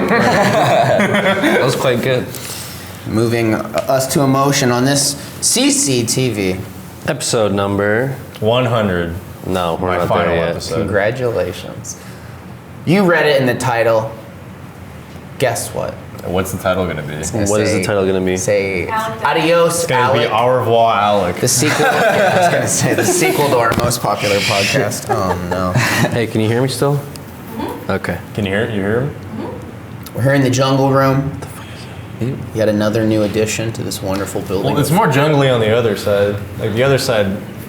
That was quite good. Moving us to emotion on this CCTV. Episode number 100. No, we're My not final there yet. episode. Congratulations. You read it in the title. Guess what? What's the title gonna be? What is the title gonna be? Say Alec. Adios, It's gonna Alec. be Au revoir, Alec. The sequel. Yeah, I was gonna say the sequel to our most popular podcast. Oh no. Hey, can you hear me still? Okay. Can you hear it? You hear him? We're here in the jungle room. Yet another new addition to this wonderful building. Well, it's more jungly on the other side. Like the other side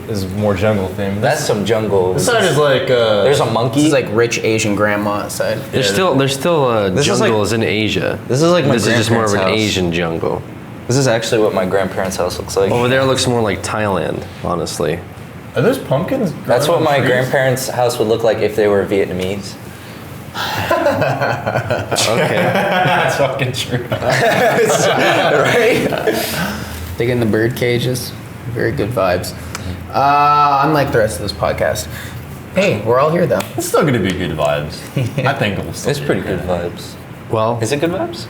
is more jungle themed. That's some jungle. This side is like. There's a This monkey. is like rich Asian grandma side. There's still This is jungles in Asia. This is like my This is just more of an grandparents' house. Asian jungle. This is actually what my grandparents' house looks like. Over there looks more like Thailand, honestly. Are those pumpkins? That's growing what on my trees? grandparents' house would look like if they were Vietnamese. Okay. That's fucking true. Right? Digging the bird cages. Very good vibes. Unlike the rest of this podcast. Hey, we're all here though. It's still gonna be good vibes. I think it'll still It's be pretty okay. good vibes. Well, Is it good vibes?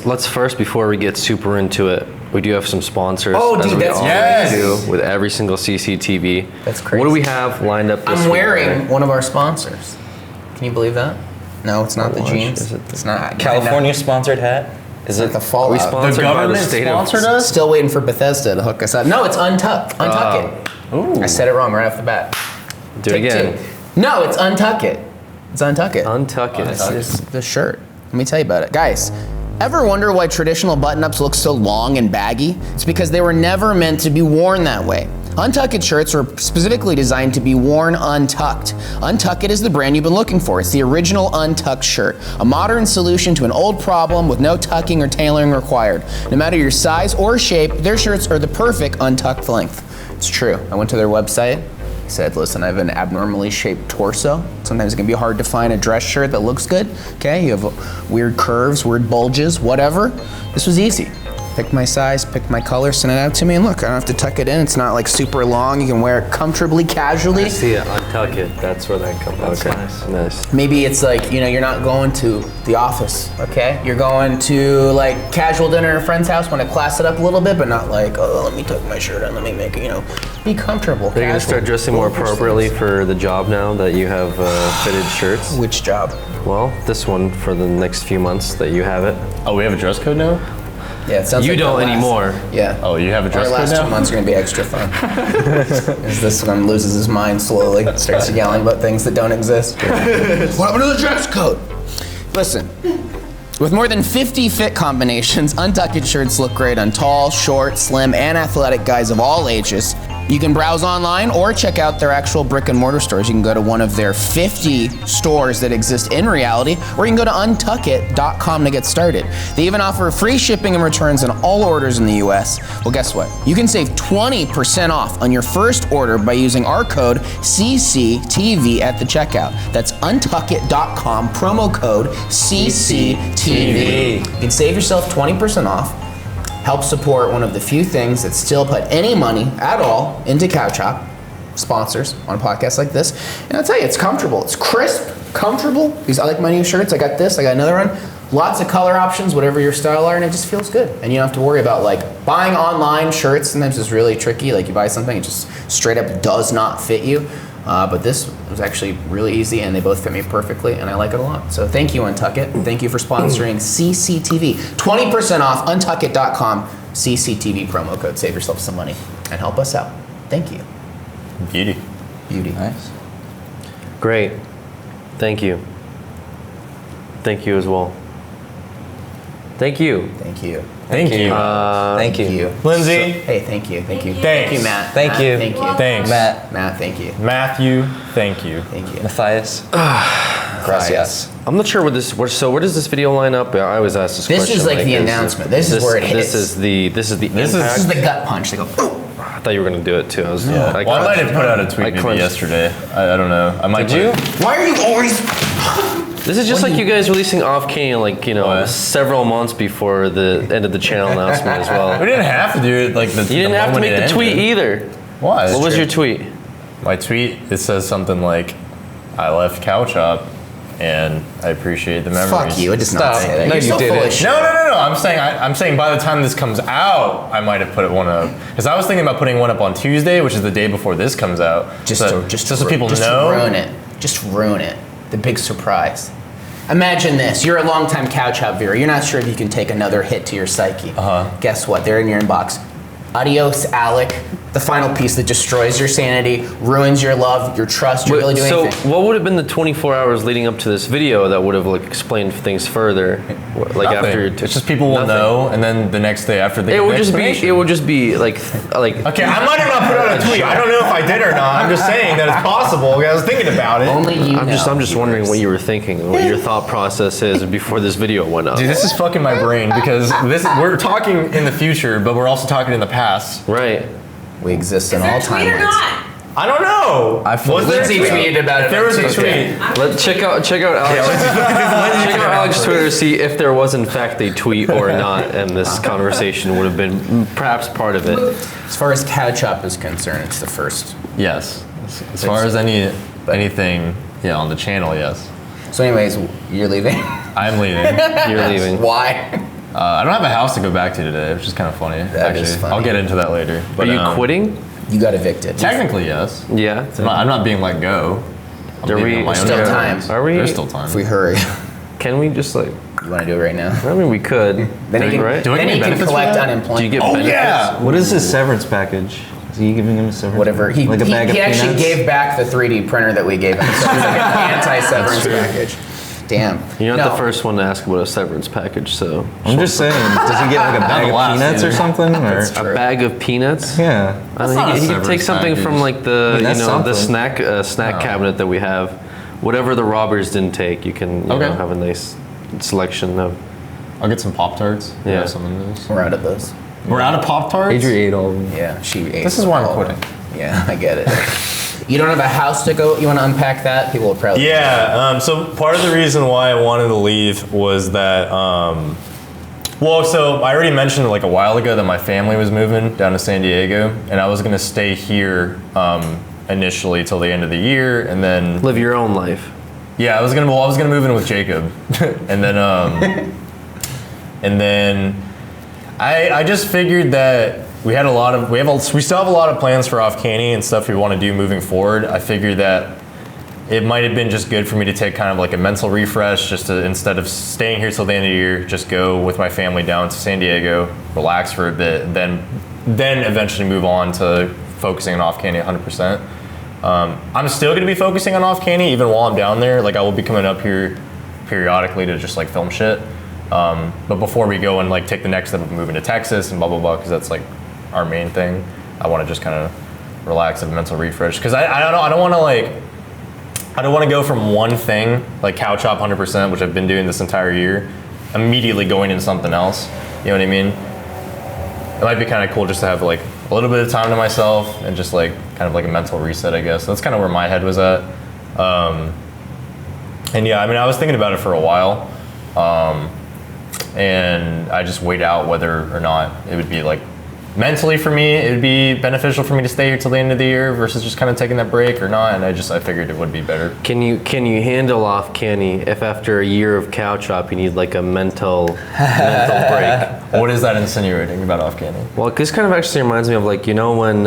let's first, before we get super into it, we do have some sponsors. Oh, as dude, we that's- always Yes! do with every single CCTV. That's crazy. What do we have lined up this I'm week? wearing one of our sponsors. Can you believe that? No, it's not the Watch. jeans. Is it It's not. California sponsored hat? Is It's it like the fallout. Are we sponsored The by the government state sponsored of? us? Still waiting for Bethesda to hook us up. No, it's Untuckit. Ooh. I said it wrong right off the bat. Do it Take again. two. No, it's Untuckit. It's Untuckit. Untuckit. It's the shirt. Let me tell you about it. Guys, ever wonder why traditional button-ups look so long and baggy? It's because they were never meant to be worn that way. Untuckit shirts are specifically designed to be worn untucked. Untuckit is the brand you've been looking for. It's the original untucked shirt, a modern solution to an old problem with no tucking or tailoring required. No matter your size or shape, their shirts are the perfect untucked length. It's true. I went to their website. Said, listen, I have an abnormally shaped torso. Sometimes it can be hard to find a dress shirt that looks good. Okay, you have weird curves, weird bulges, whatever. This was easy. Pick my size, pick my color, send it out to me, and look, I don't have to tuck it in. It's not like super long. You can wear it comfortably, casually. I see it. Untuckit. That's where that comes. Okay. Nice. Maybe it's like, you're not going to the office, okay? You're going to like casual dinner at a friend's house, want to class it up a little bit, but not like, oh, let me tuck my shirt on, let me make it, be comfortable. Are you gonna start dressing more appropriately for the job now that you have fitted shirts? Which job? Well, this one for the next few months that you have it. Oh, we have a dress code now? Yeah, it sounds You like don't the last- anymore. Yeah. Oh, you have a Our dress code last now? 2 months are gonna be extra fun. As this one loses his mind slowly, starts yelling about things that don't exist. What happened to the dress code? Listen, with more than 50 fit combinations, Untuckit shirts look great on tall, short, slim, and athletic guys of all ages. You can browse online or check out their actual brick and mortar stores. You can go to one of their 50 stores that exist in reality, or you can go to Untuckit.com to get started. They even offer free shipping and returns on all orders in the US. Well, guess what? You can save 20% off on your first order by using our code CCTV at the checkout. That's Untuckit.com, promo code CCTV. You can save yourself 20% off. Help support one of the few things that still put any money at all into Couch Hop, sponsors on a podcast like this. And I'll tell you, it's comfortable. It's crisp, comfortable. I like my new shirts. I got this, I got another one. Lots of color options, whatever your style are, and it just feels good. And you don't have to worry about like buying online shirts. Sometimes it's really tricky. Like you buy something, it just straight up does not fit you. But this was actually really easy, and they both fit me perfectly, and I like it a lot. So thank you, Untuckit. Thank you for sponsoring CCTV. 20% off, Untuckit.com, CCTV promo code. Save yourself some money and help us out. Thank you. Beauty. Beauty. Nice. Great. Thank you. Thank you as well. Thank you. Thank you. Thank you. Thank you. Lindsay. Hey, thank you. Thank you. Thanks. Thank you, Matt. Thank Matt, you. Thank you. Thanks. Matt. Matt, thank you. Matthew, thank you. Thank you. Matthias. Gracias. I'm not sure where does this video line up? I always ask this question. This is like the announcement. This is where it hits. This is the This is impact. the gut punch. They go, boom. I thought you were gonna do it too. I was, Well, I might have put out a tweet maybe crunched. yesterday. I don't know. I might. Did you? Why are you always... This is just like you guys releasing OffCanny What? several months before the end of the channel announcement as We well. didn't have to do it like the. You didn't have to make the tweet either. Why? What was your tweet? My tweet? It says something like, "I left Couch Hop, and I appreciate the memories. Fuck you, it does not say that. No, You're you so didn't. full of shit. No. I'm saying by the time this comes out, I might have put one up. Because I was thinking about putting one up on Tuesday, which is the day before this comes out. Just so people know. Just ruin it. Just ruin it. The big surprise. Imagine this. You're a longtime Couch Hop viewer. You're not sure if you can take another hit to your psyche. Guess what? They're in your inbox. Adios, Alec. The final piece that destroys your sanity, ruins your love, your trust, your ability to do anything. So what would have been the 24 hours leading up to this video that would have like explained things further? Like after it's just people will know, and then the next day after they it would just be like okay, I might have not put out a tweet. I don't know if I did or not. I'm just saying that it's possible. I was thinking about it. Only you I'm just wondering what you were thinking, what your thought process is before this video went up. Dude, this is fucking my brain because we're talking in the future, but we're also talking in the past. Right. We exist in all timelines. I don't know. Lindsay tweeted about it. There was a tweet. Let's check out Alec's Twitter to see if there was in fact a tweet or not, and this conversation would have been perhaps part of it. As far as Couch Hop is concerned, it's the first. Yes. As far as anything, on the channel, yes. So, anyways, you're leaving. I'm leaving. You're leaving. Why? I don't have a house to go back to today, which is kind of funny. That is funny. I'll get into that later. But, Are you quitting? You got evicted. Technically, yes. Yeah. I'm not being let go. There's still time. Are we? There's still time. If we hurry. Can we just like? You want to do it right now? I mean, we could. Then he can, right? then he can collect Do unemployment. you get benefits? Yeah. What is his severance package? Is he giving him a severance? Whatever. He actually gave back the 3D printer that we gave him. So it's like an anti-severance package. Damn. You're not the first one to ask about a severance package, so. I'm just saying, does he get like a bag of peanuts or something? Or? A bag of peanuts? Yeah. He could take something from like the the snack Oh. cabinet that we have. Whatever the robbers didn't take, you can have a nice selection of. I'll get some Pop-Tarts. Yeah. Some of those. We're out of those. We're out of Pop-Tarts? Adria ate all of them. Yeah, she ate. This is why I'm quitting. Yeah, I get it. You don't have a house to go? You want to unpack that? People will probably. Yeah, so part of the reason why I wanted to leave was that, so I already mentioned like a while ago that my family was moving down to San Diego, and I was going to stay here initially till the end of the year, and then Live your own life. yeah, I was gonna move in with Jacob, and then I just figured that we still have a lot of plans for OffCanny and stuff we want to do moving forward. I figured that it might have been just good for me to take kind of like a mental refresh, just to, instead of staying here till the end of the year, just go with my family down to San Diego, relax for a bit, then eventually move on to focusing on OffCanny 100%. I'm still going to be focusing on OffCanny even while I'm down there. Like I will be coming up here periodically to just like film shit. But before we go and like take the next step of moving to Texas and blah, blah, blah, because that's like our main thing, I want to just kind of relax and mental refresh. Because I don't want to go from one thing, like Couch Hop 100%, which I've been doing this entire year, immediately going into something else. You know what I mean? It might be kind of cool just to have like a little bit of time to myself and just like kind of like a mental reset, I guess. That's kind of where my head was at. And yeah, I mean, I was thinking about it for a while. And I just weighed out whether or not it would be like mentally for me, it would be beneficial for me to stay here till the end of the year versus just kind of taking that break or not. And I figured it would be better. Can you handle OffCanny if after a year of Couch Hop you need like a mental break? What is that insinuating about OffCanny? Well, this kind of actually reminds me of like, you know, when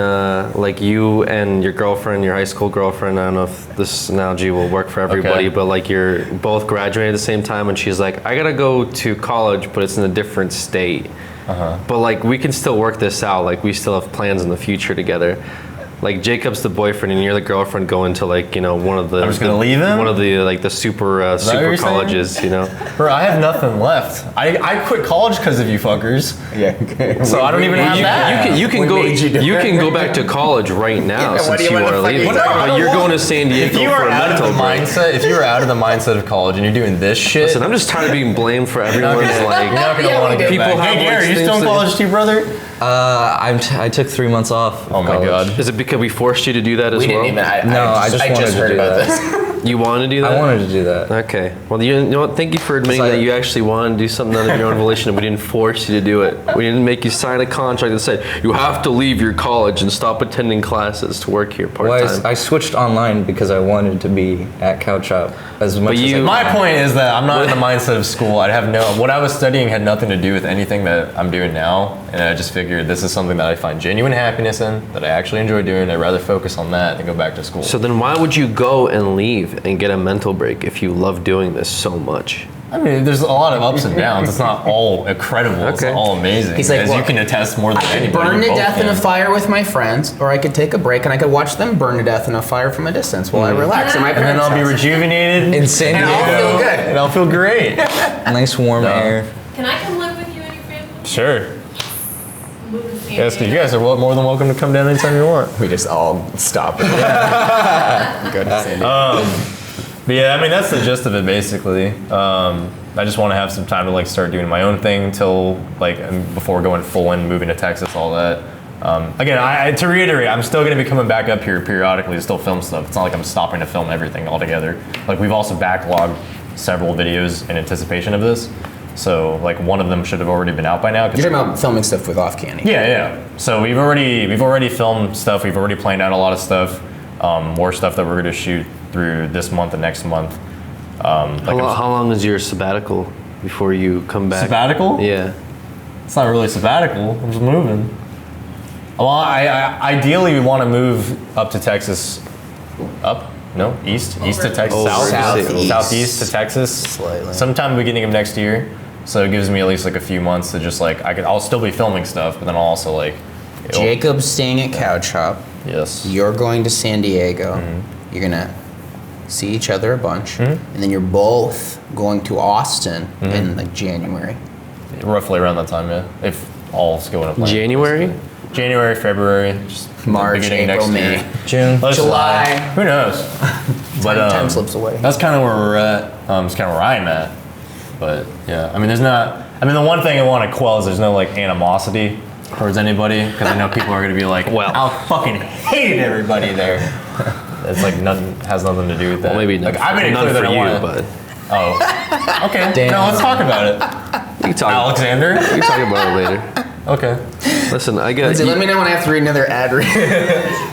like you and your girlfriend, your high school girlfriend, I don't know if this analogy will work for everybody, but like you're both graduating at the same time and she's like, I gotta go to college, but it's in a different state. But like we can still work this out. Like we still have plans in the future together. Like Jacob's the boyfriend and you're the girlfriend going to like, you know, one of the. I'm just gonna leave him? One of the like the super colleges, you know. Bro, I have nothing left. I quit college because of you fuckers. Yeah. Okay. So I don't even have that. You can go back to college right now since you are leaving. Well, no, but you're going to San Diego if you for are a out of mental the break. if you are out of the mindset of college and you're doing this shit, Listen, I'm just tired of being blamed for everyone's like. you're not gonna want to get people back. have Hey, Gary, you still in college too, brother? I took 3 months off. Oh my god. Is it because we forced you to do that as We well? didn't even. I just wanted to heard do about that. this. You wanted to do that? I wanted to do that. Okay. Well, you know what? Thank you for admitting that you actually wanted to do something out of your own volition and we didn't force you to do it. We didn't make you sign a contract that said you have to leave your college and stop attending classes to work here part-time. Well, I switched online because I wanted to be at Couch Hop. As much as My point is that I'm not in the mindset of school. What I was studying had nothing to do with anything that I'm doing now, and I just figured this is something that I find genuine happiness in, that I actually enjoy doing. I'd rather focus on that than go back to school. So then why would you go and leave and get a mental break if you love doing this so much? I mean, there's a lot of ups and downs. It's not all incredible. It's not all amazing. He's like, as you can attest more than I could anybody. burn to You both death in a can. fire with my friends, or I could take a break and I could watch them burn to death in a fire from a distance while I relax. And then I'll be rejuvenated. in San And Diego. I'll feel good. And I'll feel great. Nice warm air. Can I come live with you and your family? Sure. Move to San Yes, you Diego? guys are more than welcome to come down anytime you want. We just all stop it. Go to San Diego. But yeah, I mean, that's the gist of it, basically. I just want to have some time to like start doing my own thing till like before going full in, moving to Texas, all that. Again, to reiterate, I'm still going to be coming back up here periodically to still film stuff. It's not like I'm stopping to film everything altogether. Like we've also backlogged several videos in anticipation of this. So like one of them should have already been out by now. You're talking about filming stuff with OffCanny. Yeah. So we've already filmed stuff. We've already planned out a lot of stuff. More stuff that we're going to shoot through this month and next month. How long is your sabbatical before you come back? Sabbatical? Yeah. It's not really sabbatical. I'm just moving. Well, I ideally we want to move up to Texas. East to Texas. Southeast to Texas. Slightly. Sometime beginning of next year. So it gives me at least like a few months to just like I'll still be filming stuff, but then I'll also like. Jacob's staying at Couch Hop. Yes. You're going to San Diego. You're gonna see each other a bunch, and then you're both going to Austin in like January. Roughly around that time, yeah. If all's going to plan. January? January, February, just March, beginning April, next May. year. June, July. Who knows? But Time slips away. That's kind of where we're at. It's kind of where I'm at. But yeah, I mean, the one thing I want to quell is there's no like animosity towards anybody, because I know people are going to be like, Well. I fucking hated everybody there. It's like has nothing to do with that. Well, maybe like, none, I made it none clear for that I you, wanted. but Oh, okay. Damn. No, let's talk about it. we can talk. Alexander. We can talk about it later. Okay. Listen, I got. Lindsay, let me know when I have to read another ad read.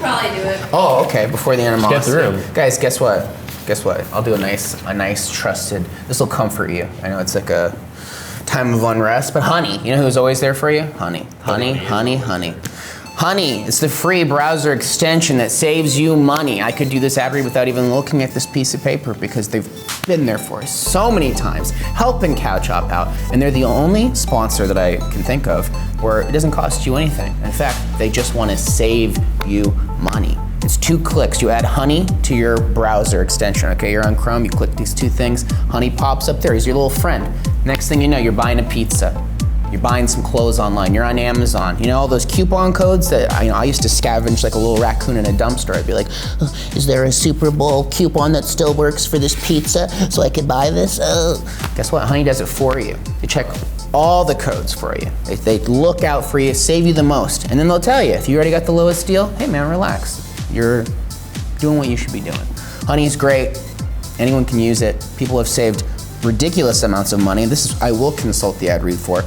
Probably do it. Oh, okay. Before the animosity. Get through 'em. Guys, guess what? I'll do a nice trusted. This will comfort you. I know it's like a time of unrest, but Honey, you know who's always there for you? Honey. Honey, it's the free browser extension that saves you money. I could do this ad read without even looking at this piece of paper because they've been there for us so many times, helping Couch Hop out. And they're the only sponsor that I can think of where it doesn't cost you anything. In fact, they just want to save you money. It's 2 clicks. You add Honey to your browser extension. Okay, you're on Chrome, you click these 2 things, Honey pops up there. He's your little friend. Next thing you know, you're buying a pizza. You're buying some clothes online. You're on Amazon. You know all those coupon codes that I used to scavenge like a little raccoon in a dumpster. I'd be like, is there a Super Bowl coupon that still works for this pizza so I could buy this? Guess what? Honey does it for you. They check all the codes for you. They look out for you, save you the most. And then they'll tell you, if you already got the lowest deal, hey man, relax. You're doing what you should be doing. Honey's great. Anyone can use it. People have saved ridiculous amounts of money. I will consult the ad read for.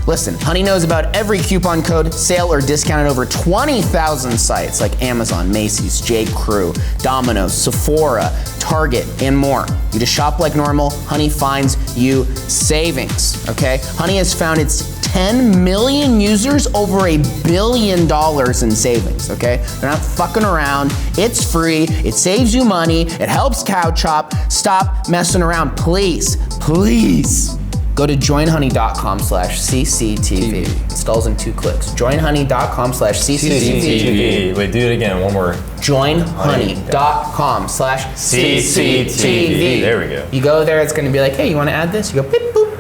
Listen, Honey knows about every coupon code, sale, or discount at over 20,000 sites like Amazon, Macy's, J. Crew, Domino's, Sephora, Target, and more. You just shop like normal. Honey finds you savings, okay? Honey has found its 10 million users over $1 billion in savings, okay? They're not fucking around. It's free. It saves you money. It helps Couch Hop. Stop messing around, please. Go to joinhoney.com/CCTV. Installs in 2 clicks. Joinhoney.com/CCTV. Wait, do it again. One more. Joinhoney.com/CCTV. There we go. You go there, it's gonna be like, hey, you wanna add this? You go, beep, boop.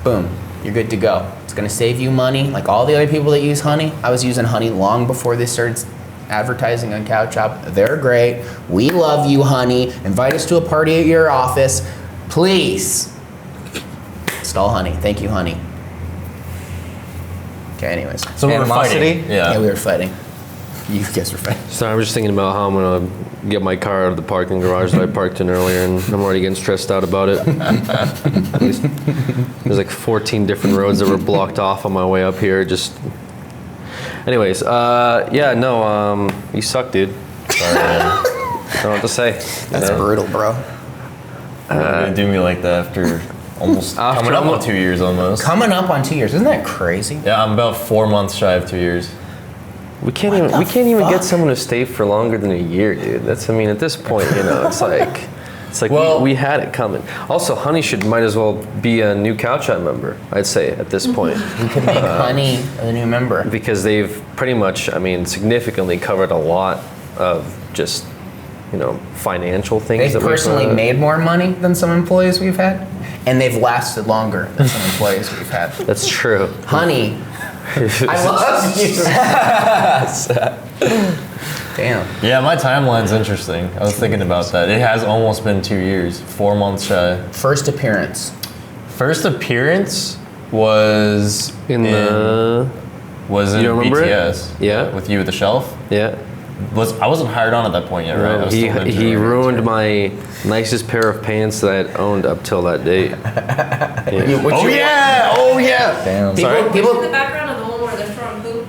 Boom. You're good to go. It's gonna save you money. Like all the other people that use Honey, I was using Honey long before they started advertising on Couch Hop. They're great. We love you, Honey. Invite us to a party at your office. Please. Install Honey. Thank you, Honey. Okay, anyways. So we're fighting. Yeah, we were fighting. You guys were fighting. So I'm just thinking about how I'm gonna get my car out of the parking garage that I parked in earlier, and I'm already getting stressed out about it. There's like 14 different roads that were blocked off on my way up here. Anyways, you suck, dude. Sorry, man. Don't know what to say. That's brutal, bro. You're gonna do me like that after coming up on 2 years almost. Coming up on 2 years, isn't that crazy? Yeah, I'm about 4 months shy of 2 years. We can't even get someone to stay for longer than a year, dude. That's, I mean, at this point, you know, it's like well, we had it coming. Also, Honey might as well be a new Cow Chat member, I'd say, at this point. We could make Honey a new member. Because they've pretty much, I mean, significantly covered a lot of just, you know, financial things. They've personally made more money than some employees we've had, and they've lasted longer than some employees we've had. That's true. Honey, I love you. Damn. Yeah, my timeline's interesting. I was thinking about that. It has almost been 2 years, 4 months shy. First appearance. First appearance was in BTS. Yeah. With You at the Shelf. Yeah. I wasn't hired on at that point yet, right? No, he ruined my nicest pair of pants that I'd owned up till that date. Yeah. Oh yeah! Damn. People In the background of the one where they're throwing poop.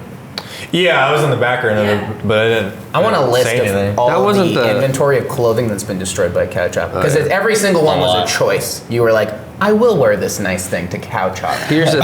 Yeah, I was in the background of it, but I didn't. I want a list say of anything. all That wasn't the the- inventory of clothing that's been destroyed by Cow Chop. Because yeah. every single one A was lot. a choice. You were like, I will wear this nice thing to Cow Chop. Here's the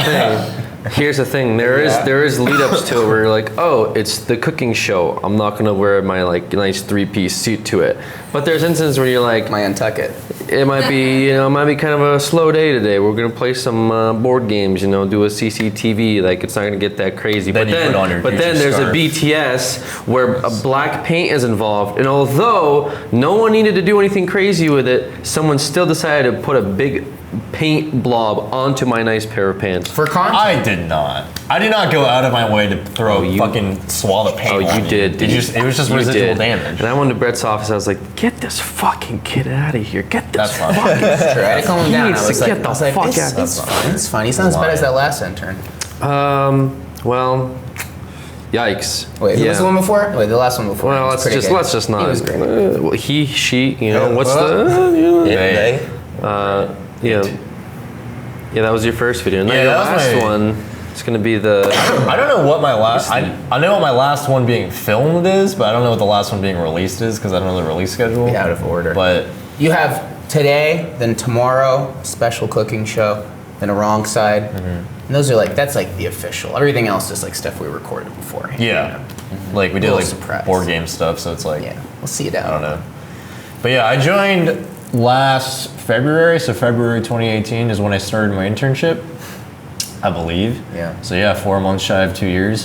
thing. There is lead ups to it where you're like, oh, it's the cooking show. I'm not gonna wear my like nice 3-piece suit to it. But there's instances where you're like, My Untuckit. it might be, you know, it might be kind of a slow day today. We're gonna play some board games, you know, do a CCTV. Like it's not gonna get that crazy. Then you put on your but then Gucci there's scarf. a BTS where a black paint is involved, and although no one needed to do anything crazy with it, someone still decided to put a big paint blob onto my nice pair of pants. For content. I did not. I did not go out of my way to throw a fucking swab of paint. Oh, on you did. It was just You residual did. damage. And I went to Brett's office. I was like, "Get this fucking kid out of here! Get this That's fine. True, I had to calm him He down. needs I to was get like, the I was like, fuck it's, out. it's fine. It's fine. He's not as bad as that last intern. Well, yikes. Wait, who was the one before? Wait, the last one before. Well, was pretty good. let's just not. He was great. Well, he, she, you know, what's well, the? You know, They? yeah, that was your first video. Now Yeah, your that was last my- one is gonna be the. I don't know what my last. I know what my last one being filmed is, but I don't know what the last one being released is because I don't know the release schedule. Out of order. But You have today, then tomorrow, special cooking show, then a wrong side. And those are like, that's like the official. Everything else is like stuff we recorded beforehand. yeah, like we did Little like surprise. board game stuff, so it's like Yeah, we'll see it out. I don't know. But yeah, I joined last February, so February 2018 is when I started my internship, I believe. Yeah. So yeah, 4 months shy of 2 years.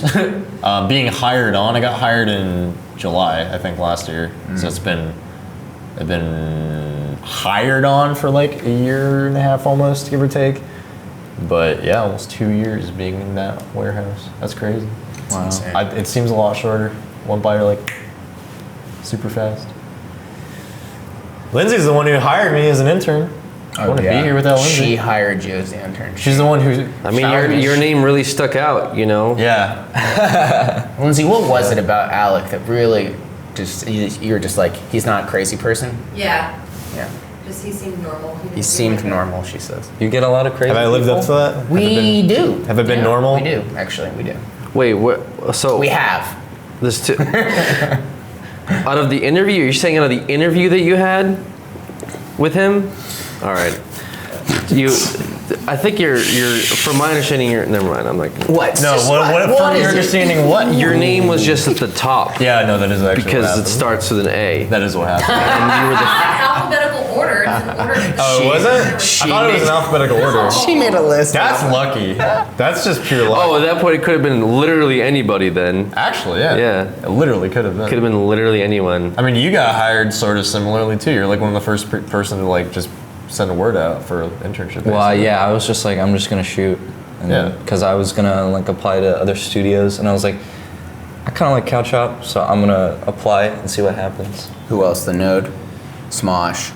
Being hired on, I got hired in July, I think, last year. So I've been hired on for like a year and a half almost, give or take. But yeah, almost 2 years being in that warehouse. That's crazy. Wow. Insane. It seems a lot shorter. Went by like super fast. Lindsay's the one who hired me as an intern. I want to be here without Lindsay. She hired you as the intern. She's the one who. I mean, your name really stuck out, you know. Yeah. Lindsay, what was it about Alec that really just, you're just like, he's not a crazy person? Yeah. Yeah. Just he seemed normal. He seemed normal, she says. You get a lot of crazy Have I lived up people? to that? We do. Have I been normal? We do, actually, we do. Wait, what? So We have. there's two. Out of the interview, you're saying out of the interview that you had with him? All right. I think you're. From my understanding, you're. Never mind. I'm like. What? No. Just What from is your it? understanding? What? Your name was just at the top Yeah. No, that is actually because what it happened. starts with an A. That is what happened. And you were the. Alphabetical order. It's an order. Oh, was it? I thought it was in alphabetical order. She made a list. That's lucky. That's just pure luck. Oh, at that point, it could have been literally anybody then. Actually, yeah. Yeah. It literally could have been. Could have been literally anyone. I mean, you got hired sort of similarly too. You're like one of the first person to like just send a word out for an internship. Well, basically. yeah, I was just like, I'm just gonna shoot, and Yeah. because I was gonna like apply to other studios, and I was like, I kind of like Cow Chop, so I'm gonna apply and see what happens. Who else? The Node, Smosh,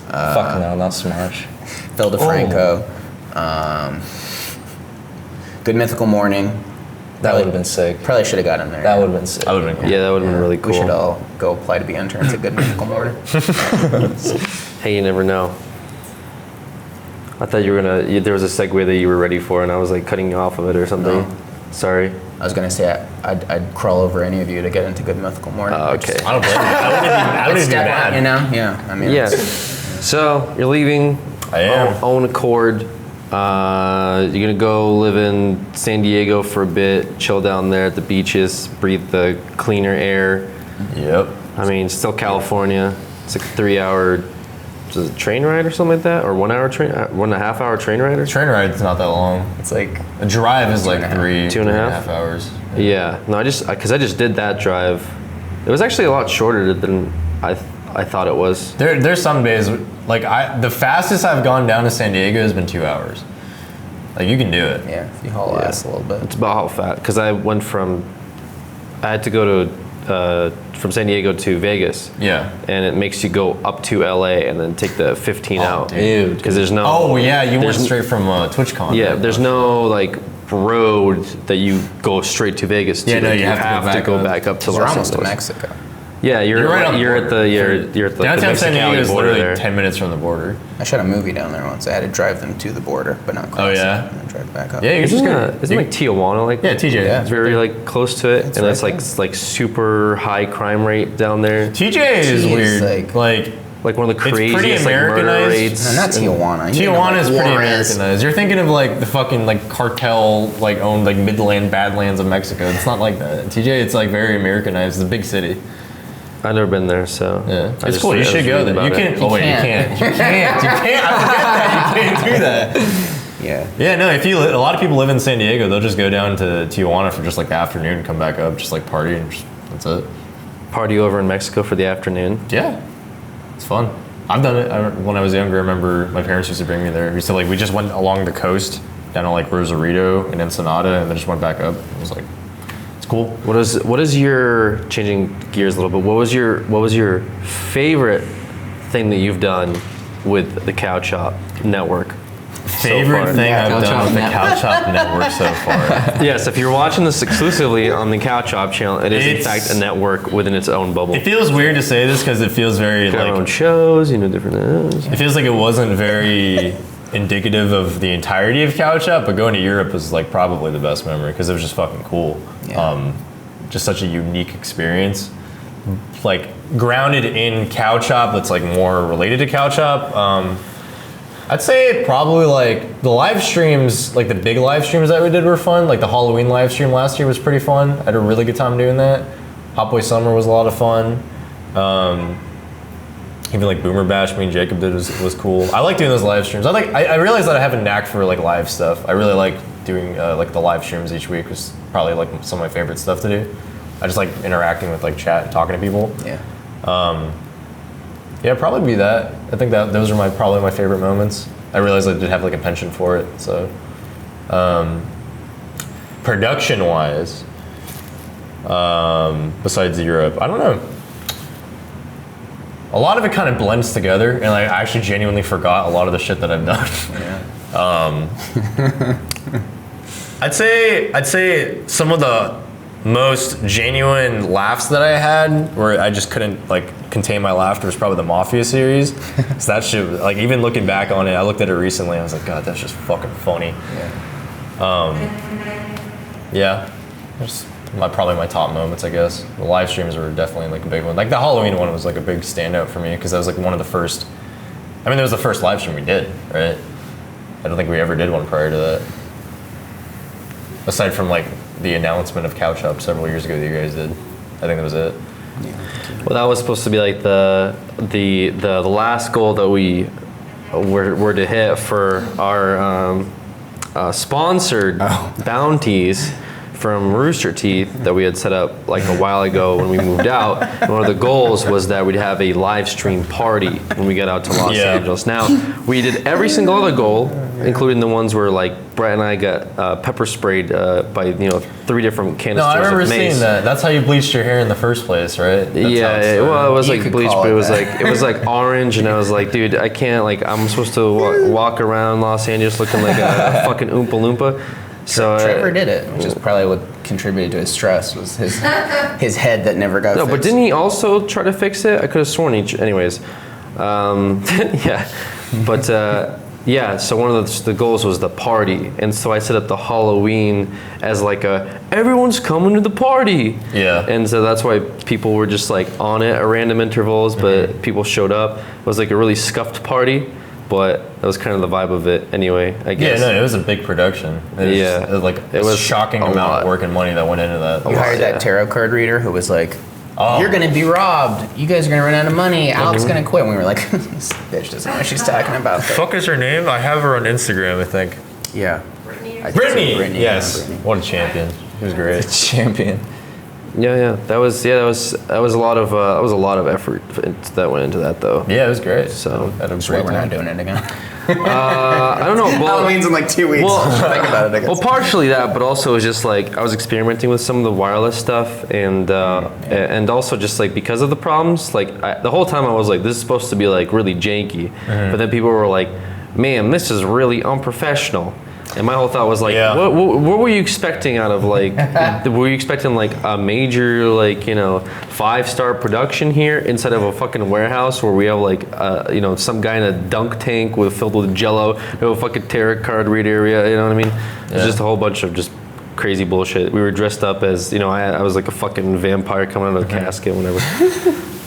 Fuck no, not Smash. Phil DeFranco, Good Mythical Morning. That would have been sick. Probably should have got him there. That would have been sick. That would have been cool. Yeah, that would have been really cool. We should all go apply to be interns at Good Mythical Morning. Hey, you never know. I thought you were gonna. There was a segue that you were ready for, and I was like cutting you off of it or something. No. Sorry. I was gonna say I'd crawl over any of you to get into Good Mythical Morning. Okay. I don't blame you. I wouldn't even be Step on, mad. you know? Yeah. I mean, Yeah. it's So you're leaving. I am. Own accord. You're gonna go live in San Diego for a bit, chill down there at the beaches, breathe the cleaner air. Yep. I mean, still California. It's like a 3-hour train ride or something like that, or 1 hour train, 1.5 hour train ride. Train ride's not that long. It's like a drive is like 2.5 hours. Yeah. No, because I just did that drive. It was actually a lot shorter than I thought it was. There's some days like the fastest I've gone down to San Diego has been 2 hours. Like you can do it. Yeah, if you haul ass a little bit. It's about how fast. Because I had to go to from San Diego to Vegas. Yeah. And it makes you go up to LA and then take the 15 out. Dude. Because there's no. Oh yeah, you went straight from TwitchCon. Yeah, there's no like road that you go straight to Vegas to. Yeah, no, like, you have to go back up to You're Los almost to Angeles. Mexico. Yeah, you're right on the at border. you're at the Downtown San Diego is border literally there. 10 minutes from the border. I shot a movie down there once. I had to drive them to the border, but not cross yeah? it, and then drive back up. Yeah, you just Isn't like Tijuana like? Yeah, TJ. Yeah. It's very like close to it, and right it's like super high crime rate down there. TJ is T is weird. like- Like one of the It's pretty craziest like murder Americanized. rates. No, not Tijuana. You know Tijuana is what pretty Juarez. Americanized. You're thinking of like the fucking like cartel like owned like Midland Badlands of Mexico. It's not like that. TJ, it's like very Americanized. It's a big city. I've never been there, so Yeah, I it's just- cool. I You was should go reading there. You about it. can't. Oh wait, you can't. You can't. You can't. I forget that. You can't do that. Yeah. Yeah, no. A lot of people live in San Diego, they'll just go down to Tijuana for just like the afternoon and come back up, just like party and that's it. Party over in Mexico for the afternoon. Yeah, it's fun. I've done it when I was younger. I remember my parents used to bring me there. We just went along the coast down to like Rosarito and Ensenada, and then just went back up. It was like, it's cool. What is your, changing gears a little bit, what was your favorite thing that you've done with the Cow Chop network? Favorite far? thing Yeah, I've Cow done Chop with the Network. Cow Chop network so far. Yes, if you're watching this exclusively on the Cow Chop channel, it is in It's- fact a network within its own bubble. It feels weird to say this because it feels very Got our own like shows, different. it feels like it wasn't very indicative of the entirety of Cow Chop, but going to Europe was like probably the best memory because it was just fucking cool. Yeah. Just such a unique experience, like grounded in Cow Chop that's like more related to Cow Chop. I'd say probably like the live streams, like the big live streams that we did were fun. Like the Halloween live stream last year was pretty fun. I had a really good time doing that. Hot Boy Summer was a lot of fun. Even like Boomer Bash, me and Jacob did was cool. I like doing those live streams. I realized that I have a knack for like live stuff. I really like doing like the live streams each week. Was probably like some of my favorite stuff to do. I just like interacting with like chat and talking to people. Yeah. Yeah, probably be that. I think that those are probably my favorite moments. I realized I did have like a penchant for it. So, production wise, besides Europe, I don't know. A lot of it kind of blends together, and I actually genuinely forgot a lot of the shit that I've done. Yeah. I'd say some of the most genuine laughs that I had, where I just couldn't like contain my laughter, was probably the Mafia series. So that shit, like even looking back on it, I looked at it recently. I was like, God, that's just fucking funny. Yeah, that's probably my top moments, I guess. The live streams were definitely like a big one. Like the Halloween one was like a big standout for me because that was like one of the first. I mean, that was the first live stream we did, right? I don't think we ever did one prior to that. Aside from like the announcement of Cow Chop several years ago that you guys did, I think that was it. Well, that was supposed to be like the last goal that we were to hit for our sponsored bounties from Rooster Teeth that we had set up like a while ago when we moved out. And one of the goals was that we'd have a live stream party when we get out to Los Angeles. Now, we did every single other goal, including the ones where like Brett and I got pepper sprayed by 3 different canisters No, I remember of mace. seeing that. That's how you bleached your hair in the first place, right? That's how it's, Well, it was You like could bleach, call but it it was that. like orange, and I was like, dude, I can't. Like, I'm supposed to walk around Los Angeles looking like a fucking Oompa Loompa. So Trevor did it, which is probably what contributed to his stress, was his head that never got no, fixed. but didn't he also try to fix it? I could have sworn anyways. Yeah, but Yeah, so one of the goals was the party, and so I set up the Halloween as like everyone's coming to the party. Yeah. And so that's why people were just like on it at random intervals, but people showed up. It was like a really scuffed party, but that was kind of the vibe of it anyway, I guess. Yeah, no, it was a big production. It was like it was shocking amount of work and money that went into that. You hired that tarot card reader who was like, you're gonna be robbed. You guys are gonna run out of money. Alec's gonna quit. And we were like, this bitch doesn't know what she's talking about. But Fuck is her name? I have her on Instagram, I think. yeah. Brittany. Brittany, Yes. yeah, Brittany. What a champion. He was great. Champion. Yeah, that was a lot of effort that went into that though. Yeah, it was great. So Had a Swear great we're not time. doing it again. I don't know. Well, Halloween's in like 2 weeks. Well- Think about it. I guess. Well, partially that, but also it was just like I was experimenting with some of the wireless stuff, and also just like because of the problems, like the whole time I was like, this is supposed to be like really janky, but then people were like, man, this is really unprofessional. And my whole thought was like, Yeah. what were you expecting out of like, were you expecting like a major like, 5-star production here instead of a fucking warehouse where we have like, some guy in a dunk tank filled with jello, a fucking tarot card read area, you know what I mean? It was just a whole bunch of just crazy bullshit. We were dressed up as, I was like a fucking vampire coming out of a casket, whatever.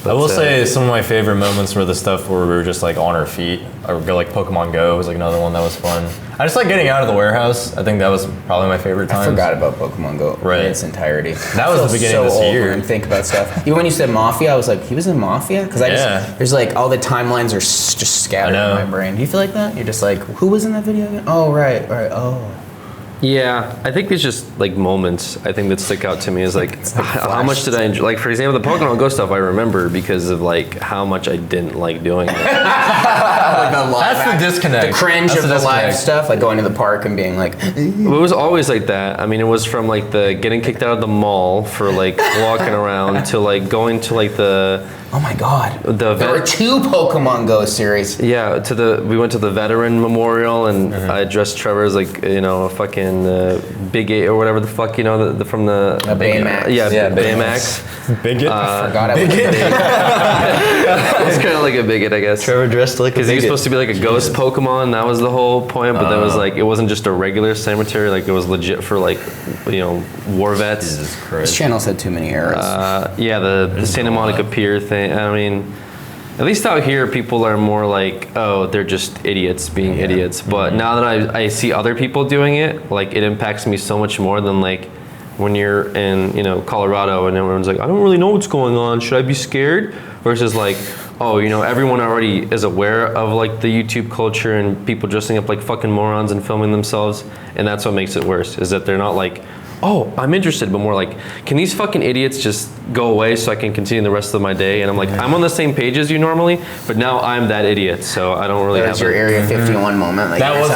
I will say some of my favorite moments were the stuff where we were just like on our feet. Or go like Pokemon Go was like another one that was fun. I just like getting out of the warehouse. I think that was probably my favorite time. I forgot about Pokemon Go in its entirety. That was the beginning of this year. And think about stuff. Even when you said Mafia, I was like, he was in Mafia? Because there's like all the timelines are just scattered in my brain. Do you feel like that? You're just like, who was in that video again? Oh, right. Oh. Yeah, I think there's just like moments I think that stick out to me is like how much did I enjoy, like for example the Pokemon Go stuff I remember because of like how much I didn't like doing it. Like the live That's the disconnect. The cringe That's of the the live disconnect. stuff, like going to the park and being like, It was always like that. I mean, it was from like the getting kicked out of the mall for like walking around to like going to like the oh my god. There were 2 Pokemon Go series. Yeah, we went to the veteran memorial and I dressed Trevor as like a fucking Big 8 or whatever the fuck from the Baymax. Yeah, Baymax. Bigot. I forgot I was It was kind of like a bigot, I guess. Trevor dressed like a Because he was bigot. supposed to be like a ghost Pokemon. That was the whole point. But then it was like it wasn't just a regular cemetery. Like it was legit for like war vets. Jesus This Christ. channel's had too many errors. Yeah, the Santa Monica Pier thing. I mean, at least out here, people are more like, oh, they're just idiots being idiots. But now that I see other people doing it, like it impacts me so much more than like when you're in Colorado and everyone's like, I don't really know what's going on. Should I be scared? Versus like, oh, everyone already is aware of like the YouTube culture and people dressing up like fucking morons and filming themselves, and that's what makes it worse. Is that they're not like, oh, I'm interested, but more like, can these fucking idiots just go away so I can continue the rest of my day? And I'm like, I'm on the same page as you normally, but now I'm that idiot, so I don't really That have was your Area 51 moment. Like That you were was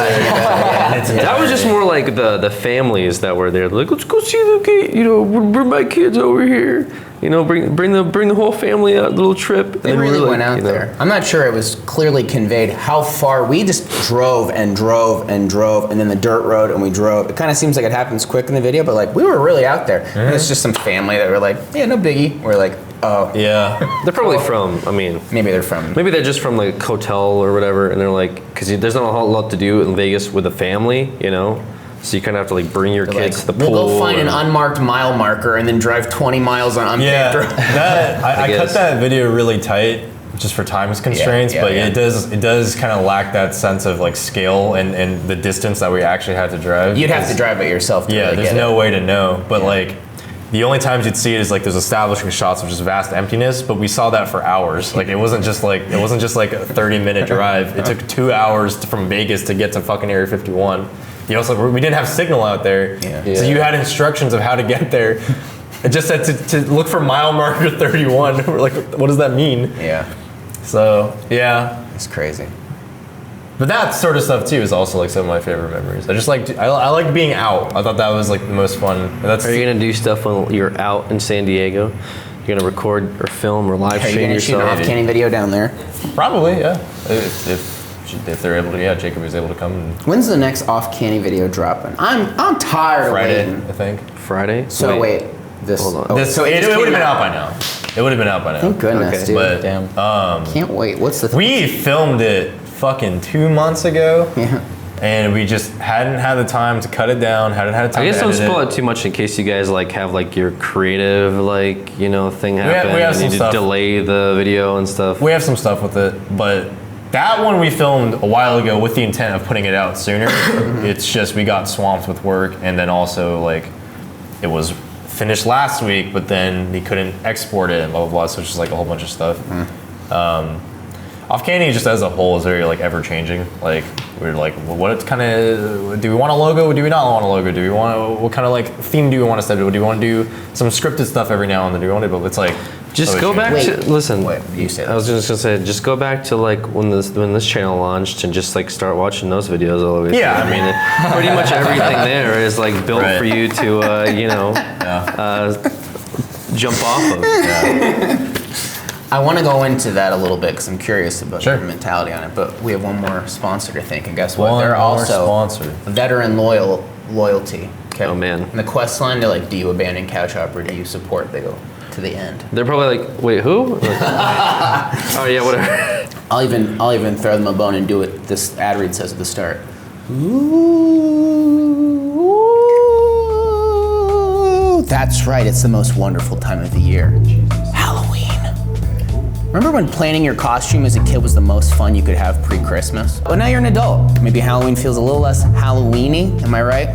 talking about. That was just more like the families that were there. Like, let's go see the kid. Bring my kids over here. Bring the whole family out, little trip. They really went out there. I'm not sure it was clearly conveyed how far. We just drove and drove and drove, and then the dirt road, and we drove. It kind of seems like it happens quick in the video, but like we were really out there. And it's just some family that were like, yeah, no biggie. We're like, oh, Yeah. They're probably from, maybe they're from. maybe they're just from like a hotel or whatever, and they're like, because there's not a whole lot to do in Vegas with a family, So you kind of have to like bring your They're kids like, to the pool. we'll go find an unmarked mile marker and then drive 20 miles on unpaved Yeah. road. I cut guess. that video really tight just for time constraints, yeah, but yeah. it does kind of lack that sense of like scale and the distance that we actually had to drive. You'd have to drive it yourself to Yeah, really there's get no it. way to know. But like the only times you'd see it is like those establishing shots of just vast emptiness, but we saw that for hours. Like it wasn't just like a 30-minute drive. It took 2 hours from Vegas to get to fucking Area 51. We didn't have signal out there. Yeah. So you had instructions of how to get there. It just said to look for mile marker 31. We're like, what does that mean? Yeah, So yeah. it's crazy. But that sort of stuff too is also like some of my favorite memories. I like being out. I thought that was like the most fun. Are you gonna do stuff when you're out in San Diego? You're gonna record or film or live Are you stream gonna shoot an yourself? OffCanny video down there? Probably, yeah. If they're able to, yeah, Jacob was able to come. And When's the next OffCanny video dropping? I'm tired Friday, of waiting. I think. Friday? So wait, this. Hold on. Oh, This, so it just would have came been out by now. It would have been out by now. Thank goodness, Okay. dude. But Damn. Can't wait. What's the? we filmed it fucking 2 months ago. Yeah. And we just hadn't had the time to cut it down, hadn't had time I guess to don't edit spoil it. it too much in case you guys like have like your creative like thing happen. we have some and need stuff. to delay the video and stuff. We have some stuff with it, but that one we filmed a while ago with the intent of putting it out sooner. It's just we got swamped with work, and then also like it was finished last week, but then he couldn't export it and blah blah blah. So it's just like a whole bunch of stuff. OffCanny just as a whole is very like ever changing. Like we're like, what kind of do we want a logo? Do we not want a logo? Do we want what kind of like theme do we want to set? Do we want to do some scripted stuff every now and then? Do we want to? But it's like Just always go back changing. to listen. Wait, you say that. I was just gonna say, just go back to like when this channel launched and just like start watching those videos all over. Yeah. I mean, pretty much everything there is like built Right. for you to jump off of. Yeah. I want to go into that a little bit because I'm curious about Sure. your mentality on it. But we have one more sponsor to thank, and guess what? One They're more also sponsor. veteran loyalty. Okay. Oh, man. And the quest line, they're like, do you abandon Couch Hop or do you support? They go to the end. They're probably like, wait, who? Like, oh yeah, whatever. I'll even throw them a bone and do what this ad read says at the start. Ooh, that's right. It's the most wonderful time of the year. Halloween. Remember when planning your costume as a kid was the most fun you could have pre-Christmas? Well, now you're an adult. Maybe Halloween feels a little less Halloween-y, am I right?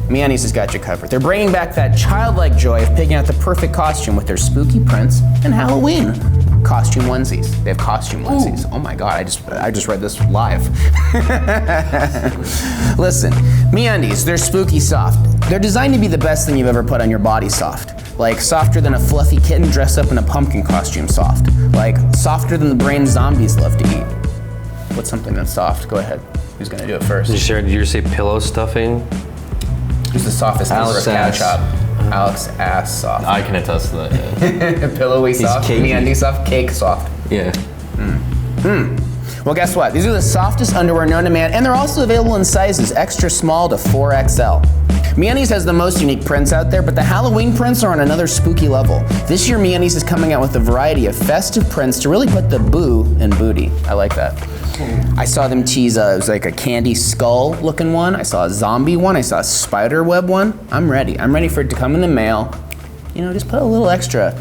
MeUndies has got you covered. They're bringing back that childlike joy of picking out the perfect costume with their spooky prints and Halloween costume onesies. They have costume onesies. Oh my God, I just read this live. Listen, MeUndies, they're spooky soft. They're designed to be the best thing you've ever put on your body soft. Like softer than a fluffy kitten dressed up in a pumpkin costume soft. Like softer than the brain zombies love to eat. What's something that's soft? Go ahead. Who's gonna do it first? Did you say pillow stuffing? Who's the softest member of Alec's Couch ass. Hop? Alec's ass soft. I can attest to that. Yeah. Pillowy soft. cakey. MeUndies soft. Cake soft. Yeah. Well, guess what? These are the softest underwear known to man, and they're also available in sizes extra small to 4XL. MeUndies has the most unique prints out there, but the Halloween prints are on another spooky level. This year, MeUndies is coming out with a variety of festive prints to really put the boo in booty. I like that. I saw them tease, it was like a candy skull looking one. I saw a zombie one. I saw a spider web one. I'm ready. I'm ready for it to come in the mail. Just put a little extra.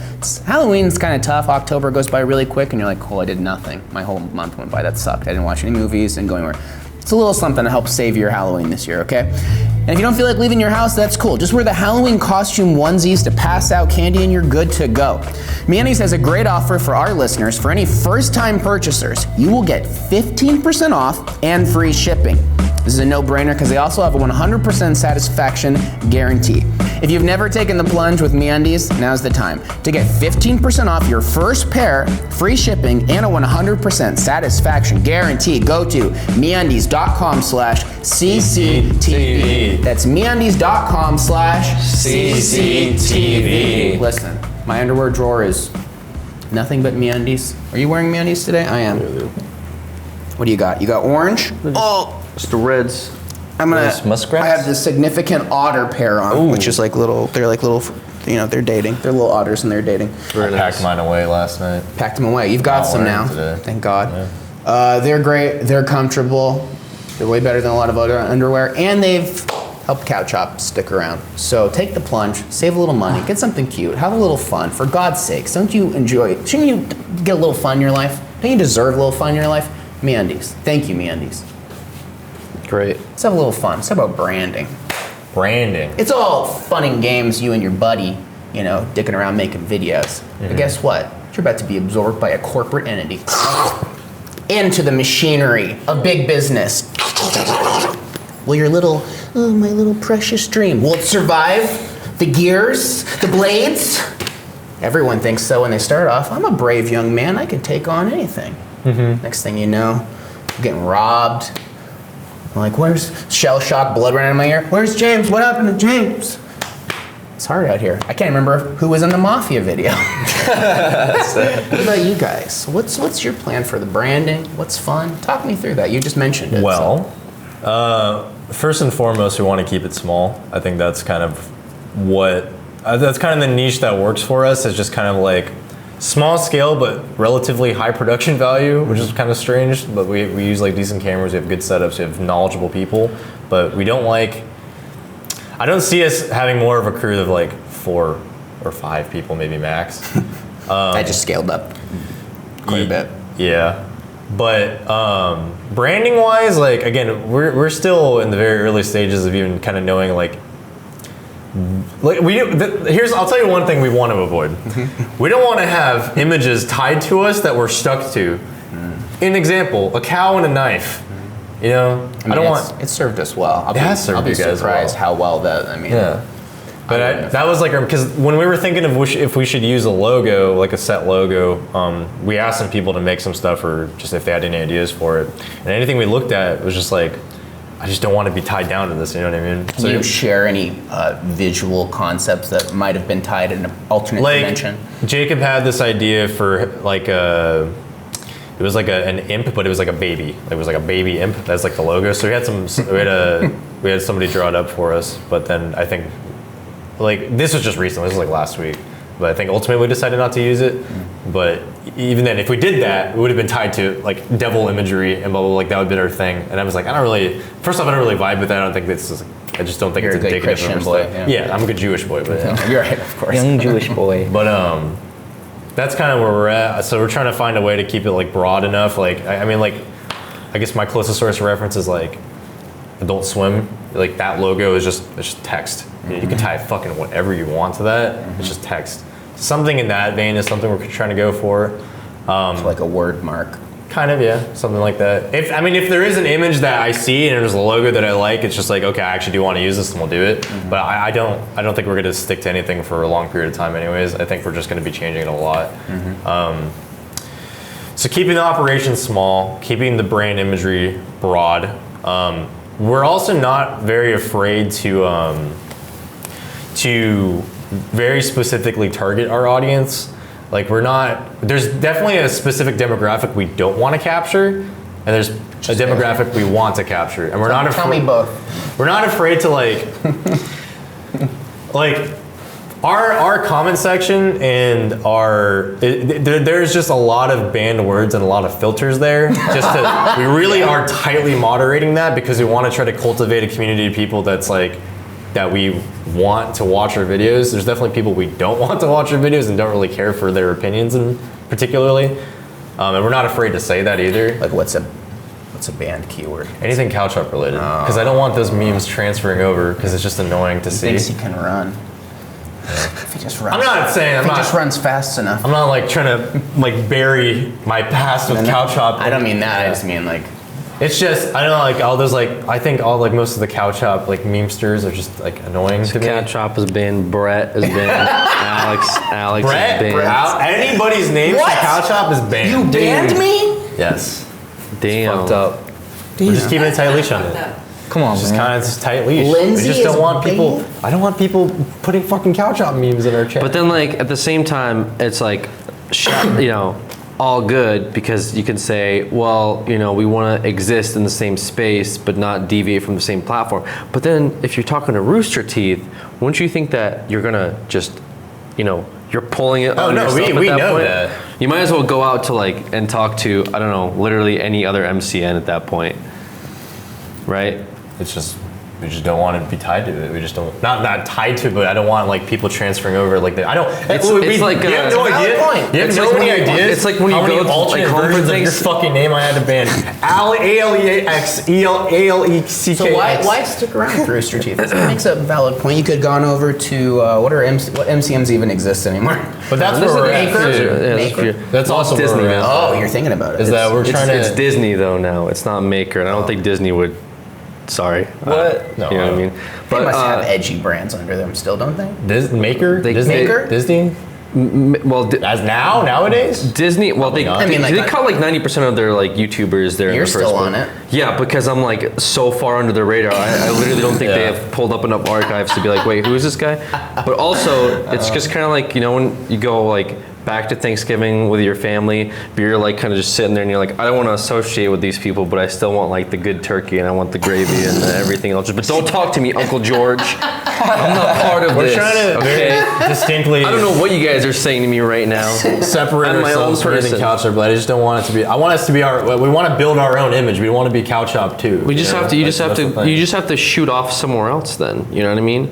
Halloween's kind of tough. October goes by really quick and you're like, cool, I did nothing. My whole month went by, that sucked. I didn't watch any movies, didn't go anywhere. It's a little something to help save your Halloween this year, okay? And if you don't feel like leaving your house, that's cool. Just wear the Halloween costume onesies to pass out candy and you're good to go. MeUndies has a great offer for our listeners. For any first-time purchasers, you will get 15% off and free shipping. This is a no-brainer because they also have a 100% satisfaction guarantee. If you've never taken the plunge with MeUndies, now's the time. To get 15% off your first pair, free shipping, and a 100% satisfaction guarantee, go to MeUndies.com/CCTV. That's MeUndies.com/CCTV. Listen, my underwear drawer is nothing but MeUndies. Are you wearing MeUndies today? I am. What do you got? You got orange? Oh! Just the reds. Those muskrats? I have the significant otter pair on, which is like little, they're they're dating. They're little otters and they're dating. I packed mine away last night. Packed them away. You've got Not some wearing now. today. Thank God. Yeah. They're great. They're comfortable. They're way better than a lot of other underwear. And they've helped Couch Hop stick around. So take the plunge, save a little money, get something cute, have a little fun. For God's sakes, don't you enjoy it? Shouldn't you get a little fun in your life? Don't you deserve a little fun in your life? MeUndies. Thank you, MeUndies. Great. Let's have a little fun. Let's talk about branding. Branding. It's all fun and games, you and your buddy, dicking around making videos. But guess what? You're about to be absorbed by a corporate entity into the machinery of big business. Will your my little precious dream, will it survive the gears, the blades? Everyone thinks so when they start off. I'm a brave young man. I can take on anything. Next thing you know, I'm getting robbed. I'm like, where's shell shock, blood running in my ear? Where's James? What happened to James? It's hard out here. I can't remember who was in the Mafia video. What about you guys? What's your plan for the branding? What's fun? Talk me through that. You just mentioned it. Well, first and foremost, we want to keep it small. I think that's kind of that's kind of the niche that works for us. It's just kind of like small scale but relatively high production value, which is kind of strange. But we use like decent cameras, we have good setups, we have knowledgeable people, but we don't like. I don't see us having more of a crew of like 4 or 5 people, maybe max. I just scaled up quite a bit. Yeah, but branding wise, like again, we're still in the very early stages of even kind of knowing like I'll tell you one thing we want to avoid. We don't want to have images tied to us that we're stuck to. An example, a cow and a knife. You know, I don't want. It served us well. I'll be surprised how well that. I mean, yeah. But that was like because when we were thinking of if we should use a logo, like a set logo, we asked some people to make some stuff or just if they had any ideas for it. And anything we looked at was just like, I just don't want to be tied down to this. You know what I mean? Can you share any visual concepts that might have been tied in an alternate dimension? Jacob had this idea for like it was like an imp, but it was like a baby. It was like a baby imp. That's like the logo. So we had somebody draw it up for us. But then I think like this was just recently. This was like last week. But I think ultimately we decided not to use it. But even then, if we did that, it would have been tied to like devil imagery and blah blah. Like that would have been our thing. And I was like, first off, I don't really vibe with that. I don't think this is. I just don't think it's indicative Christian of boy. Yeah, I'm a good Jewish boy, but yeah. You're right, of course. Young Jewish boy. But that's kind of where we're at. So we're trying to find a way to keep it like broad enough. Like I mean, like I guess my closest source of reference is like Adult Swim. Like that logo is it's just text. You can tie fucking whatever you want to that. It's just text. Something in that vein is something we're trying to go for. So like a word mark. Kind of, yeah, something like that. If there is an image that I see and there's a logo that I like, it's just like, okay, I actually do want to use this, and we'll do it. But I don't think we're going to stick to anything for a long period of time, anyways. I think we're just going to be changing it a lot. So keeping the operation small, keeping the brand imagery broad. We're also not very afraid to very specifically target our audience. Like there's definitely a specific demographic we don't want to capture, and there's a demographic we want to capture. And Tell me both. We're not afraid to like our comment section and there's just a lot of banned words and a lot of filters there. We really are tightly moderating that because we want to try to cultivate a community of people that we want to watch our videos. There's definitely people we don't want to watch our videos and don't really care for their opinions particularly. And we're not afraid to say that either. Like what's a banned keyword? Anything cow chop related. Because I don't want those memes transferring over because it's just annoying to see. Thinks he can run. If he just runs. I'm not saying if he just runs fast enough. I'm not like trying to like bury my past with cow chop. I don't mean that. I just mean like. It's just I don't know like all those like I think all like most of the cow chop like memesters are just like annoying to me. Cow chop has been, Brett has been, Alex Brett, has been. Anybody's name for cow chop is banned. You banned me? Yes. Damn. Fucked up. We're just keeping a tight leash on it. Come on, Just man. kind of tight leash. Lindsay we just don't is want people. banned? I don't want people putting fucking cow chop memes in our chat. But then like at the same time, it's like, all good because you can say, well, we want to exist in the same space but not deviate from the same platform. But then if you're talking to Rooster Teeth, wouldn't you think that you're gonna just, you're pulling it on yourself at we that know point? that. You might as well go out to and talk to, I don't know, literally any other MCN at that point, right? It's just we just don't want to be tied to it. We just don't not tied to it, but I don't want like people transferring over like that. I don't. It's like you have no idea. You have no ideas. It's like when you how go many to alternate versions of your fucking name I had to ban. ALEX. So why stick around with Rooster Teeth? That makes a valid point. You could have gone over to what MCMs even exist anymore? But that's where we're at. Maker? That's also Disney, where we're man. at. Oh, you're thinking about it. Is that we're trying to? It's Disney though now. It's not Maker, and I don't think Disney would. Sorry. What? No, you know what I mean? They must have edgy brands under them still, don't they? Maker? Disney? Maker? Disney? Well, As nowadays? Disney. Well, they not. I mean, they cut like 90% of their YouTubers there. You're in the first still one. on it. Yeah, because I'm so far under the radar. I literally don't think they have pulled up enough archives to be like, wait, who is this guy? But also, it's just kind of like when you go back to Thanksgiving with your family, but you're like kind of just sitting there and you're like, I don't want to associate with these people, but I still want like the good turkey and I want the gravy and everything else. But don't talk to me, Uncle George. I'm not part of We're this. trying to very distinctly. I don't know what you guys are saying to me right now. Separate I'm my own ourselves from the person. couch up, but I just don't want it to be. I want us to be we want to build our own image. We want to be couch up too. We just have to. You just have That's the to. thing. You just have to shoot off somewhere else. Then you know what I mean.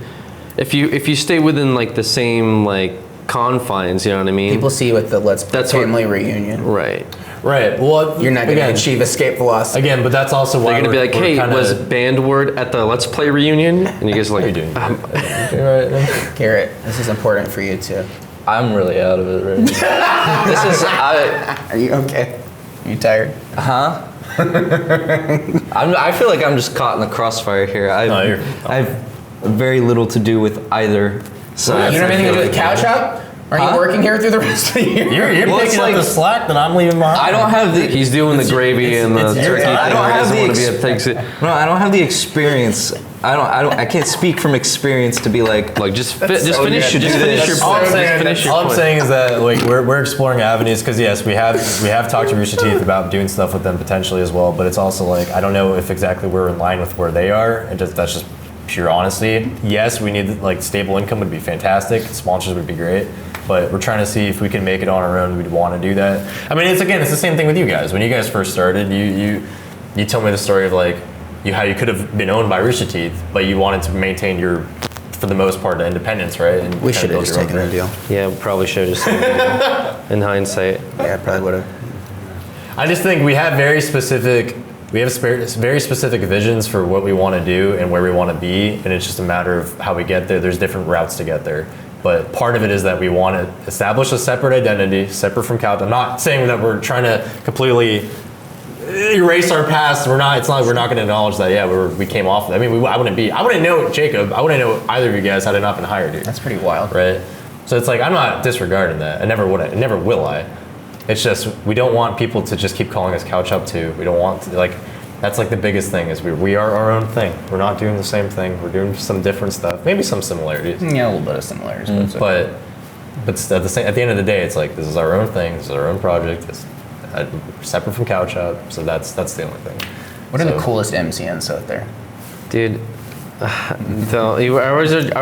If you stay within like the same like confines, you know what I mean. People see you at the Let's Play That's what- family reunion. Right. Right. Well, You're not going to again, achieve escape velocity. Again, but that's also why They're gonna be like, we're hey, kinda, was band word at the Let's Play reunion? And you guys are like, What are you doing? Right. Garrett, this is important for you too. I'm really out of it right now. This is Are you okay? Are you tired? I feel like I'm just caught in the crossfire here. you're- I've very little to do with either side. You don't have anything to do with couch up? Are you working here through the rest of the year? You're Well, it's picking like- up the slack that I'm leaving behind. I don't have the. he's doing the gravy and the it's your turkey time. thing. I don't where he have doesn't the want to be ex- at Thanksgiving. No, I don't have the experience. I can't speak from experience to be like. Like just so finish good. just Just finish your All I'm point. Just saying, finish your all I'm point. saying is that like we're exploring avenues because yes, we have talked to Rooster Teeth about doing stuff with them potentially as well, but it's also like I don't know if exactly we're in line with where they are, and that's just pure honesty. Yes, we need like stable income would be fantastic, sponsors would be great, but we're trying to see if we can make it on our own. We'd want to do that. I mean, it's the same thing with you guys. When you guys first started, you told me the story of like how you could have been owned by Rooster Teeth, but you wanted to maintain your, for the most part, independence, right? And We kinda should have build just your own taken the brand. deal. Yeah, probably should have just in hindsight. Yeah, probably would have. I just think we have very specific visions for what we want to do and where we want to be, and it's just a matter of how we get there. There's different routes to get there. But part of it is that we want to establish a separate identity, separate from Couch. I'm not saying that we're trying to completely erase our past. It's not like we're not going to acknowledge that. Yeah, we came off. I mean, I wouldn't know Jacob. I wouldn't know either of you guys had I not been hired here. That's pretty wild. Right. So it's like I'm not disregarding that. I never would. I never will. It's just we don't want people to just keep calling us Couch Up too. We don't want to like. That's like the biggest thing is we are our own thing. We're not doing the same thing. We're doing some different stuff. Maybe some similarities. Yeah, a little bit of similarities. But But at the end of the day, it's like this is our own thing. This is our own project. It's separate from Couch Up. So that's the only thing. what are the coolest MCNs out there? Dude, so I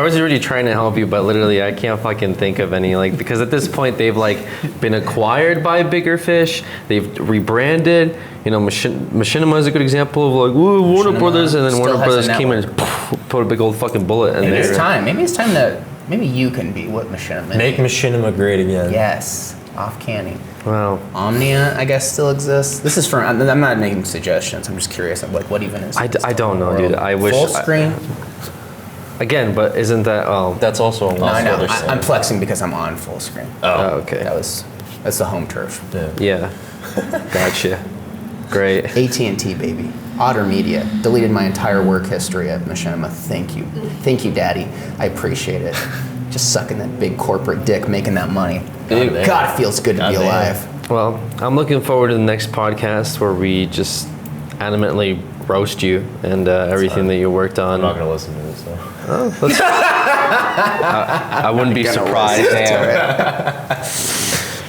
was already trying to help you, but literally I can't fucking think of any, like, because at this point they've like been acquired by bigger fish, they've rebranded. You know, Machinima is a good example of like, woo, Warner Machinima Brothers, and then still Warner has a Brothers came in and network. put a big old fucking bullet in Maybe there. it's time. Maybe it's time that maybe you can be what Machinima is. Make Machinima great again. Yes, OffCanny. Wow. Omnia, I guess, still exists. This is from. I'm not making suggestions. I'm just curious. Of like, what even is? I don't know, World. dude. I wish. Full screen. Again, but isn't that? Oh, That's also a No, I know. other thing. I'm flexing because I'm on full screen. oh, okay. That's the home turf. Yeah. Gotcha. Great. AT&T, baby. Otter Media. Deleted my entire work history at Machinima. Thank you. Thank you, Daddy. I appreciate it. Just sucking that big corporate dick, making that money. damn. God, it feels good to be God damn. alive. Well, I'm looking forward to the next podcast where we just animately roast you and everything that you worked on. I'm not gonna listen to this. So. I wouldn't be surprised.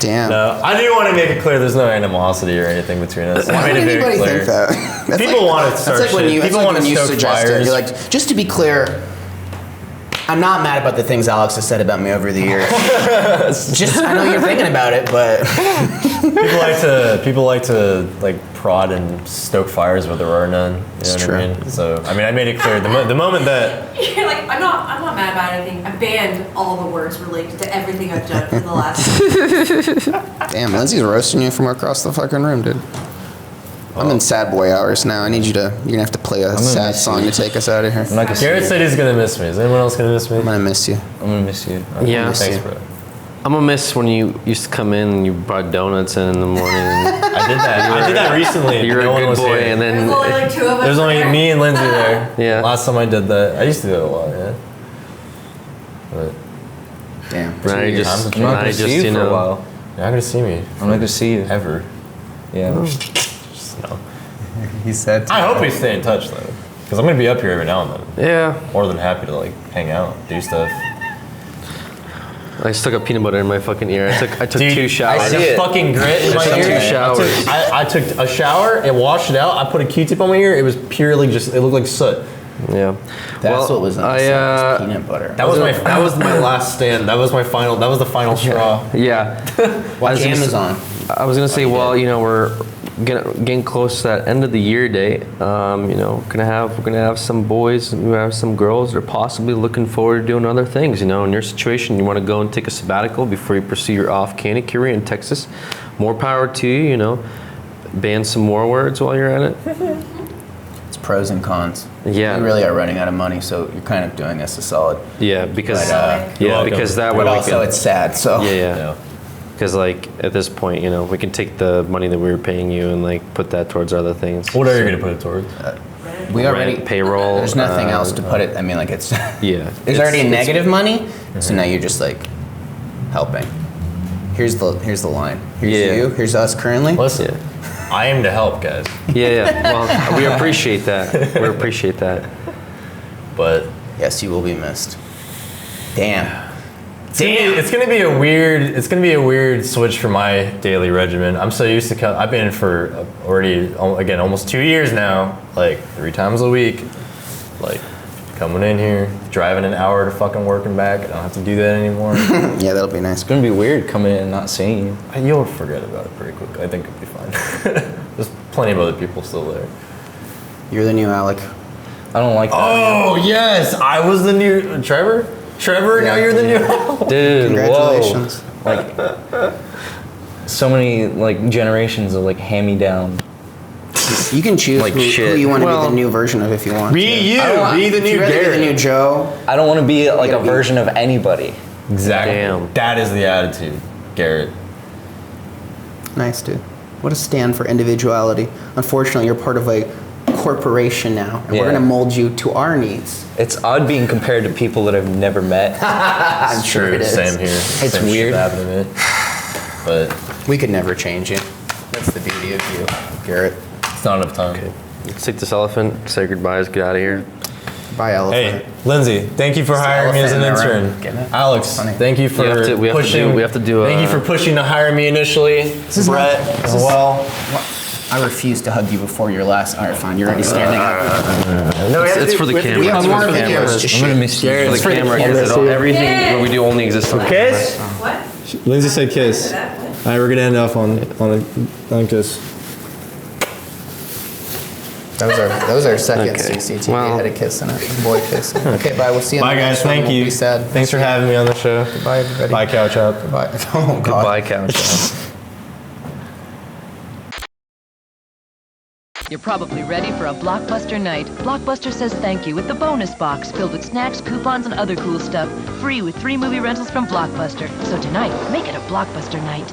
Damn. No, I do want to make it clear there's no animosity or anything between us. Why I would made it very anybody clear. think that? That's People want to start That's like when shit. you, People that's like want when to you stoke suggested. fires. You're like, just to be clear, I'm not mad about the things Alex has said about me over the years. Just, I know you're thinking about it, but people like to prod and stoke fires where there are none. You know what true. I mean? So I mean, I made it clear the moment that You're like, I'm not mad about anything. I banned all the words related to everything I've done for the last. damn, Lindsay's roasting you from across the fucking room, dude. I'm in sad boy hours now. You're gonna have to play a sad miss song to take us out of here. I'm not gonna see Garrett you. said he's gonna miss me. Is anyone else gonna miss me? I'm gonna miss you. I'm gonna miss you. Yeah. Thanks, you. bro. I'm gonna miss when you used to come in and you brought donuts in the morning. And I did that. I did that recently. you were No a one good was boy, here. and There's then only like two of us. There's only there. me and Lindsay there. Yeah. Last time I did that, I used to do it a lot. Yeah. But Damn. now you I'm just, not I'm not now gonna you see just, you you for a know. while. you're not gonna see me I'm not gonna see you. ever. Yeah. Just no. He said. I hope we stay in touch though, because I'm gonna be up here every now and then. Yeah. More than happy to hang out, do stuff. I stuck a peanut butter in my fucking ear. I took Dude, 2 showers. I had fucking grit in my took ear. 2 showers. I took a shower and washed it out. I put a Q-tip on my ear. It was purely just, it looked like soot. Yeah. That's what was in the sauce, peanut butter. That was my last stand. That was the final straw. Yeah. Watch Amazon. I was gonna say, well, you know, we're getting close to that end of the year date. You know, we're gonna have some boys and we have some girls that are possibly looking forward to doing other things. You know, in your situation, you want to go and take a sabbatical before you pursue your OffCanny career in Texas. More power to you. You know, ban some more words while you're at it. It's pros and cons. Yeah. We really are running out of money, so you're kind of doing us a solid. Yeah, because But, because that way But we also, can. it's sad. So Yeah. Because like at this point, you know, we can take the money that we were paying you and like put that towards other things. What are you going to put it towards? we already Rent, payroll. There's nothing else to put it. I mean, like it's Yeah. there's already negative money, so now you're just like helping. Here's the line. Here's Yeah. you. Here's us currently. Listen, I aim to help, guys. Yeah. Well, we appreciate that. We appreciate that. But Yes, you will be missed. Damn. it's gonna be a weird switch for my daily regimen. I'm so used to I've been in for almost 2 years now, like 3 times a week, like coming in here, driving an hour to fucking work and back. I don't have to do that anymore. Yeah, that'll be nice. It's gonna be weird coming in and not seeing you. You'll forget about it pretty quickly. I think it'll be fine. There's plenty of other people still there. You're the new Alec. I don't like that. Oh yes, I was the new Trevor. Now you're the new. Dude, Congratulations. whoa. Like, so many like generations of like hand-me-down. You can choose Like who shit. you want to Well, be the new version of if you want. Be to. you. Be the If new you'd rather be Garrett. the new Joe. I don't want to be like a gotta be- version of anybody. Exactly. Damn. That is the attitude, Garrett. Nice, dude. What a stand for individuality. Unfortunately, you're part of a corporation now, and we're Yeah. going to mold you to our needs. It's odd being compared to people that I've never met. I'm sure it is. Same here. It's Same shit weird. happened to me. But We could never change you. That's the beauty of you, Garrett. it's not enough time. Let's take this elephant, say goodbyes, get out of here. Bye, elephant. Hey, Lindsay, thank you for hiring me as an elephant in intern. there, right? Getting it? Alex, Funny. thank you for We have to pushing. do Thank you for pushing to hire me initially. is Brett not- as well. I refuse to hug you before your last. All right, fine. You're already standing up. No, It's for the camera. We have It's more for the videos. camera. Just I'm gonna shit. miss you. For the for the camera, camera. because everything what we do only exists on the camera. Kiss. What? Lindsay said kiss. That one? All right, we're gonna end off on a kiss. That was our second Okay. CCTV. Well- Had a kiss and a boy kiss. Okay, bye. We'll see you. Bye, in the guys. next one. Thank Won't you. Be sad. Thanks for having me on the show. Bye, everybody. Bye, Couch Up. Bye. Oh God. Bye, couch. You're probably ready for a Blockbuster night. Blockbuster says thank you with the bonus box filled with snacks, coupons, and other cool stuff. Free with 3 movie rentals from Blockbuster. So tonight, make it a Blockbuster night.